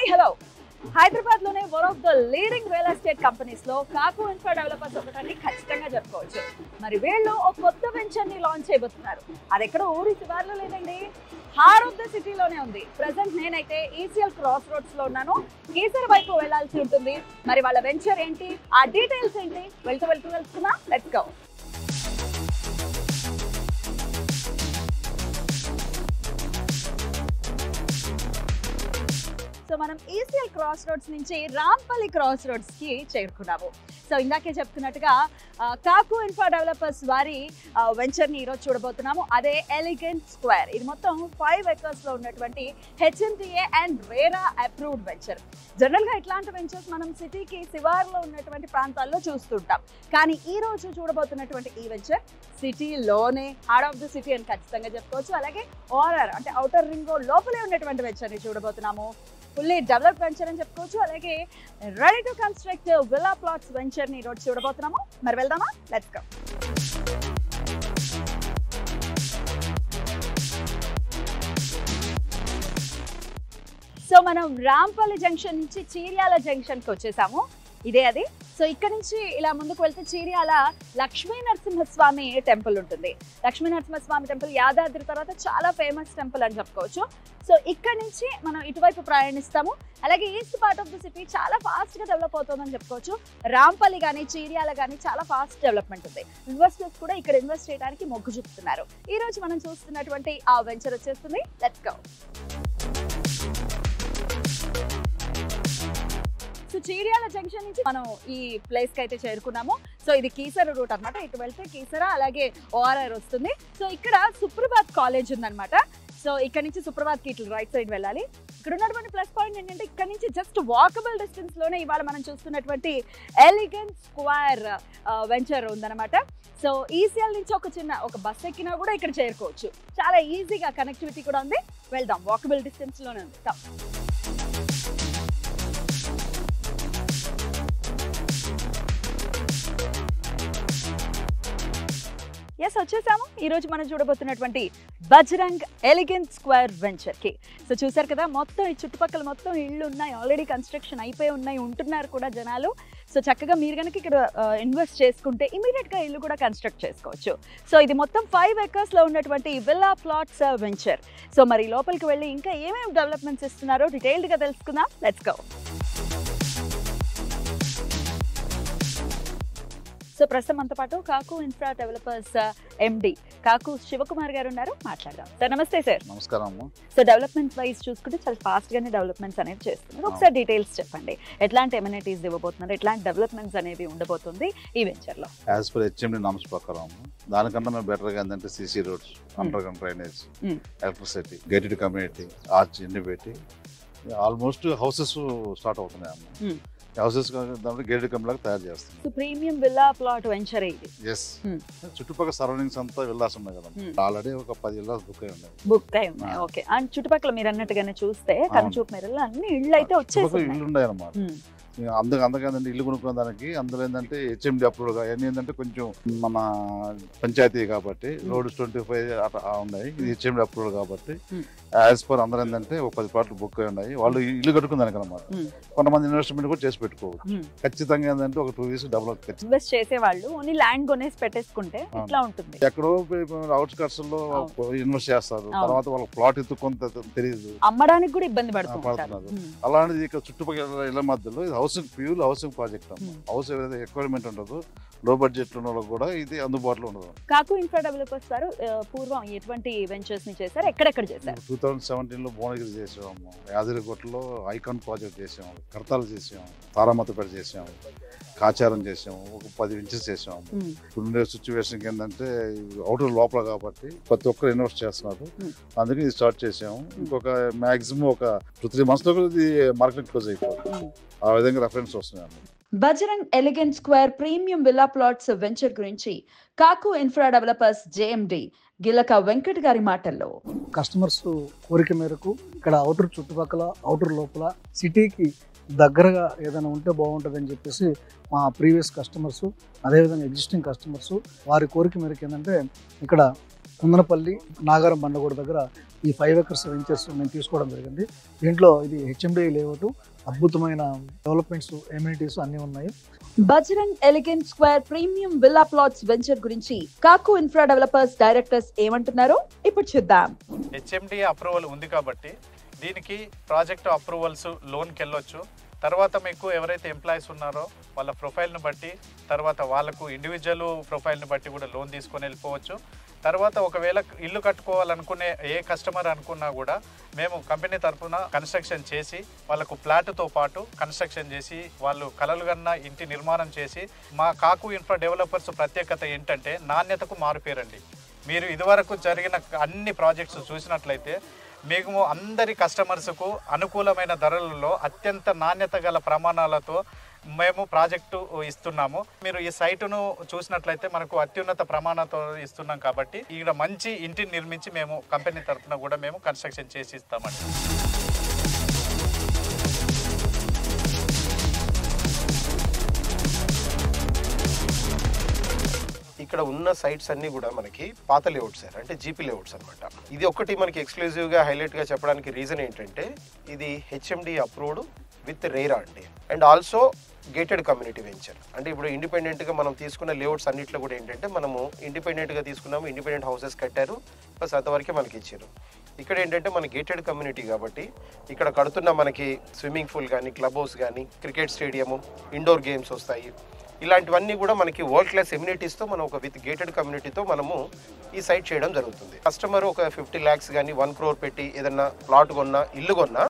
Hi hello Hyderabad లోనే one of the leading real estate companies లో కాకు ఇన్ఫ్రా డెవలపర్స్ ఒకటాన్ని ఖచ్చితంగా చెప్పుకోవచ్చు. మరి వీళ్ళు ఒక కొత్త వెంచర్ ని లాంచ్ చేయబోతున్నారు. అది ఎక్కడ ఊరి శివార్లో లేదండి, హార్ట్ ఆఫ్ ద సిటీలోనే ఉంది. ప్రెసెంట్ నేనైతే ఈసీఎల్ క్రాస్ రోడ్స్ లో ఉన్నాను. కీసర వైపు వెళ్లాల్సి ఉంటుంది. మరి వాళ్ళ వెంచర్ ఏంటి, ఆ డీటెయిల్స్ ఏంటి, వెళ్తూ తెలుసుకున్నా. Let's go. సో మనం ఈసీఎల్ క్రాస్ రోడ్స్ నుంచి రాంపల్లి క్రాస్ రోడ్స్ కి చేరుకున్నాము. సో ఇందాకే చెప్తున్నట్టుగా కాకు ఇన్ఫ్రా డెవలపర్స్ వారి వెంచర్ని ఈరోజు చూడబోతున్నాము. అదే ఎలిగెంట్ స్క్వేర్. ఇది మొత్తం 5 acres లో ఉన్నటువంటి HMDA and RERA approved venture. జనరల్గా ఇట్లాంటి వెంచర్స్ మనం సిటీకి శివార్లో ఉన్నటువంటి ప్రాంతాల్లో చూస్తుంటాం. కానీ ఈ రోజు చూడబోతున్నటువంటి ఈ వెంచర్ సిటీలోనే హార్ట్ ఆఫ్ ద సిటీ అని ఖచ్చితంగా చెప్పుకోవచ్చు. అలాగే ఓఆర్ఆర్ అంటే ఔటర్ రింగ్ రోడ్ లోపలే ఉన్నటువంటి వెంచర్ని చూడబోతున్నాము. ఫుల్లీ డెవలప్ వెంచర్ అని చెప్పుకోవచ్చు. అలాగే ready to construct villa plots venture ని ఈరోజు చూడబోతున్నాము. మరి వెళ్దామా? Let's go. సో మనం రాంపల్లి జంక్షన్ నుంచి చీర్యాల జంక్షన్ కి వచ్చేసాము. ఇదే అది. సో ఇక్కడ నుంచి ఇలా ముందుకు వెళ్తే చీర్యాల లక్ష్మీ నరసింహస్వామి టెంపుల్ ఉంటుంది. లక్ష్మీ నరసింహస్వామి టెంపుల్ యాదాద్రి తర్వాత చాలా ఫేమస్ టెంపుల్ అని చెప్పుకోవచ్చు. సో ఇక్కడ నుంచి మనం ఇటువైపు ప్రయాణిస్తాము. అలాగే east part of the city చాలా ఫాస్ట్గా డెవలప్ అవుతుందని చెప్పుకోవచ్చు. రాంపల్లి కానీ చీర్యాల కానీ చాలా ఫాస్ట్ డెవలప్మెంట్ ఉంది. ఇన్వెస్టర్స్ కూడా ఇక్కడ ఇన్వెస్ట్ చేయడానికి మొగ్గు చూపుతున్నారు. ఈ రోజు మనం చూస్తున్నటువంటి ఆ వెంచర్ వచ్చేస్తుంది. Let's go. So Cheeryal junction నుంచి మనం ఈ ప్లేస్ కి అయితే చేరుకున్నాము. సో ఇది కీసర రూట్ అనమాట. ఇటు వెళ్తే కీసర అలాగే ఓఆర్ఆర్ వస్తుంది. సో ఇక్కడ సుప్రభాత్ కాలేజ్ ఉందన్నమాట. సో ఇక్కడ నుంచి సుప్రభాత్ కి ఇట్లా రైట్ సైడ్ వెళ్ళాలి. ఇక్కడ ఉన్నటువంటి ప్లస్ పాయింట్ ఏంటంటే ఇక్కడ నుంచి జస్ట్ వాకబుల్ డిస్టెన్స్ లోనే ఇవాళ మనం చూస్తున్నటువంటి ఎలిగెంట్ స్క్వేర్ వెంచర్ ఉందన్నమాట. సో ఈసీఎల్ నుంచి ఒక బస్ ఎక్కినా కూడా ఇక్కడ చేరుకోవచ్చు. చాలా ఈజీగా కనెక్టివిటీ కూడా ఉంది. వెళ్దాం, వాకబుల్ డిస్టెన్స్ లోనే ఉంది. ఎస్, వచ్చేసాము. ఈరోజు మనం చూడబోతున్నటువంటి బజరంగ్ ఎలిగెంట్ స్క్వేర్ వెంచర్కి. సో చూసారు కదా, మొత్తం ఈ చుట్టుపక్కల మొత్తం ఇళ్ళు ఉన్నాయి, ఆల్రెడీ కన్స్ట్రక్షన్ అయిపోయి ఉన్నాయి, ఉంటున్నారు కూడా జనాలు. సో చక్కగా మీరు కనుక ఇక్కడ ఇన్వెస్ట్ చేసుకుంటే ఇమీడియట్గా ఇల్లు కూడా కన్స్ట్రక్ట్ చేసుకోవచ్చు. సో ఇది మొత్తం 5 acres లో ఉన్నటువంటి విల్లా ప్లాట్స్ వెంచర్. సో మరి లోపలికి వెళ్ళి ఇంకా ఏమేమి డెవలప్మెంట్స్ ఇస్తున్నారో డీటెయిల్డ్గా తెలుసుకుందాం. Let's go. సో ప్రస్తుతం మనతో పాటు కాకు ఇన్ఫ్రా డెవలపర్స్ ఎండి కాకు శివకుమార్ గారు ఉన్నారు. మాట్లాడదాం. సార్ నమస్తే. సార్ నమస్కారం. సో డెవలప్మెంట్ వైజ్ చూసుకుంటే చాలా ఫాస్ట్ గానే డెవలప్మెంట్స్ అనేవి చేస్తున్నారు. ఒకసారి డీటెయిల్స్ చెప్పండి. ఎట్లాంటి ఎమ్యూనిటీస్ ఇవ్వబోతున్నారు, ఎట్లాంటి డెవలప్మెంట్స్ అనేవి ఉండబోతుంది ఈ వెంచర్ లో? యాజ్ పర్ హెచ్ఎండి నామ్స్ ప్రకారం దానికన్నా మేము బెటర్ గా ఏంటంటే CC roads, under ground drainage, electricity, gated community, arch ఇన్ని పెట్టి ఆల్మోస్ట్ హౌసెస్ స్టార్ట్ అవుతున్నాయి అమ్మ. హౌసెస్ గేటెడ్ కమ్యూనిటీ తయారు చేస్తాం. So premium villa plot venture ఇది. ఎస్. చుట్టుపక్కల సరౌండింగ్స్ అంతా విల్లాస్ ఉన్నాయి కదా, ఆల్రెడీ ఒక 10 విల్లాస్ బుక్ అయి ఉన్నాయి. ఓకే. అండ్ చుట్టుపక్కల మీరు అన్నట్టుగానే చూస్తే కనుచూపు మేరలో అన్ని ఇళ్ళు అయితే వచ్చేసి ఇల్లు ఉన్నాయి అన్నమాట. అందుకంటే ఇల్లు కొనుక్కునే దానికి అందులో ఏంటంటే హెచ్ఎండి అప్రూవ్డ్ అన్నీ ఏంటంటే కొంచెం మన పంచాయతీ కాబట్టి రోడ్స్ 25 ఉన్నాయి. ఇది హెచ్ఎండి అప్రూవ్డ్ కాబట్టి యాజ్ పర్ అందరూ ఏంటంటే ఒక 10 ప్లాట్లు బుక్ అయి ఉన్నాయి. వాళ్ళు ఇల్లు కట్టుకునే దానికి అనమాట. కొంతమంది ఇన్వెస్ట్మెంట్ కూడా చేసి పెట్టుకోవచ్చు. ఖచ్చితంగా ఏంటంటే ఒక 2 years డెవలప్ ఇన్వెస్ట్ చేసే వాళ్ళు ఓన్లీ ల్యాండ్ కొనేసి పెట్టేసుకుంటే ఇట్లా ఉంటుంది. ఎక్కడో అవుట్స్కట్స్ లో ఇన్వెస్ట్ చేస్తారు, తర్వాత వాళ్ళకి ప్లాట్ ఎత్తుకొని తెలియదు, అమ్మడానికి కూడా ఇబ్బంది పడుతున్నారు. అలాంటిది ఇక్కడ చుట్టుపక్కల ఇళ్ల మధ్యలో ప్యూర్ హౌసింగ్ ప్రాజెక్ట్ అమ్మ. హౌస్ ఏదైతే రిక్వైర్మెంట్ ఉండదు, లో బడ్జెట్ ఉన్న వాళ్ళకి కూడా ఇది అందుబాటులో ఉండదు. కాకు ఇన్ఫ్రా డెవలపర్స్ వారు పూర్వం ఎటువంటి వెంచర్స్ ని చేశారు, ఎక్కడెక్కడ చేశారు? 2017 లో భువనగిరి చేసాము, యాదగిరిగుట్టలో ఐకాన్ ప్రాజెక్ట్ చేసాము, కర్తాలు చేసాము, తారామతపేట చేసాము, కాచారం చేసాము, ఒక 10 వెంచర్స్ చేసాము. ఉండే సిచ్యువేషన్ ఏంటంటే అవుటర్ లోపల కాబట్టి ప్రతి ఒక్కరు ఇన్వెస్ట్ చేస్తున్నారు, అందుకే ఇది స్టార్ట్ చేసాము. ఇంకొక మాక్సిమం ఒక 2-3 months లో ఇది మార్కెట్ క్లోజ్ అయిపోతుంది. ఆ విధంగా రెఫరెన్స్ వస్తున్నాయి. Bajrang elegant square premium villa plots venture గురించి కాకు ఇన్ఫ్రా డెవలపర్స్ జేఎండి గిలక వెంకట్ గారి మాటల్లో. కస్టమర్స్ కోరిక మేరకు ఇక్కడ అవుటర్ చుట్టుపక్కల, అవుటర్ లోపల సిటీకి దగ్గరగా ఏదైనా ఉంటే బాగుంటుంది అని చెప్పేసి మా ప్రీవియస్ కస్టమర్స్, అదేవిధంగా ఎగ్జిస్టింగ్ కస్టమర్స్ వారి కోరిక మేరకు ఏంటంటే ఇక్కడ కుందనపల్లి నాగారం బండగూడ దగ్గర ఈ 5 acres వెంచర్స్ మేము తీసుకోవడం జరిగింది. దీంట్లో ఇది హెచ్ఎండి లేఅవుట్, అద్భుతమైన డెవలప్మెంట్స్, ఎమ్యూనిటీస్ అన్నీ ఉన్నాయి. Bajrang elegant square premium villa plots venture గురించి కాకు ఇన్ఫ్రా డెవలపర్స్ డైరెక్టర్స్ ఏమంటున్నారో ఇప్పుడు చూద్దాం. హెచ్ఎండి అప్రూవల్ ఉంది కాబట్టి దీనికి ప్రాజెక్ట్ అప్రూవల్స్ లోన్కి వెళ్ళొచ్చు. తర్వాత మీకు ఎవరైతే ఎంప్లాయీస్ ఉన్నారో వాళ్ళ ప్రొఫైల్ని బట్టి, తర్వాత వాళ్ళకు ఇండివిజువల్ ప్రొఫైల్ని బట్టి కూడా లోన్ తీసుకొని వెళ్ళిపోవచ్చు. తర్వాత ఒకవేళ ఇల్లు కట్టుకోవాలనుకునే ఏ కస్టమర్ అనుకున్నా కూడా మేము కంపెనీ తరఫున కన్స్ట్రక్షన్ చేసి వాళ్ళకు ఫ్లాట్తో పాటు కన్స్ట్రక్షన్ చేసి వాళ్ళు కలలుగన్న ఇంటి నిర్మాణం చేసి, మా కాకు ఇన్ఫ్రా డెవలపర్స్ ప్రత్యేకత ఏంటంటే నాణ్యతకు మారుపేరండి. మీరు ఇదివరకు జరిగిన అన్ని ప్రాజెక్ట్స్ చూసినట్లయితే మేము అందరి కస్టమర్స్కు అనుకూలమైన ధరలలో అత్యంత నాణ్యత గల ప్రమాణాలతో మేము ప్రాజెక్టు ఇస్తున్నాము. మీరు ఈ సైటును చూసినట్లయితే మనకు అత్యున్నత ప్రమాణాలతో ఇస్తున్నాం కాబట్టి ఇక్కడ మంచి ఇంటిని నిర్మించి మేము కంపెనీ తరఫున కూడా మేము కన్స్ట్రక్షన్ చేసి ఇస్తామండి. ఇక్కడ ఉన్న సైట్స్ అన్ని కూడా మనకి పాత లేఅవుట్స్ సార్, అంటే జీపీ లేఅవుట్స్ అనమాట. ఇది ఒకటి మనకి ఎక్స్క్లూజివ్గా హైలైట్గా చెప్పడానికి రీజన్ ఏంటంటే ఇది హెచ్ఎండి అప్రూవ్డ్ విత్ రేరా అండి, and also gated community venture. అంటే ఇప్పుడు ఇండిపెండెంట్గా మనం తీసుకున్న లేఅవుట్స్ అన్నింటిలో కూడా ఏంటంటే మనము ఇండిపెండెంట్గా తీసుకున్నాము, ఇండిపెండెంట్ హౌసెస్ కట్టారు, ప్లస్ అంతవరకే మనకి ఇచ్చారు. ఇక్కడ ఏంటంటే మన గేటెడ్ కమ్యూనిటీ కాబట్టి ఇక్కడ కడుతున్న మనకి స్విమ్మింగ్ పూల్ కానీ, క్లబ్ హౌస్ కానీ, క్రికెట్ స్టేడియము, ఇండోర్ గేమ్స్ వస్తాయి. ఇలాంటివన్నీ కూడా మనకి వరల్డ్ క్లాస్ ఎమ్యూనిటీస్తో మనం ఒక విత్ గేటెడ్ కమ్యూనిటీతో మనము ఈ సైట్ చేయడం జరుగుతుంది. కస్టమర్ ఒక 50 lakhs కానీ 1 crore పెట్టి ఏదన్నా ప్లాట్ కొన్నా, ఇల్లు కొన్నా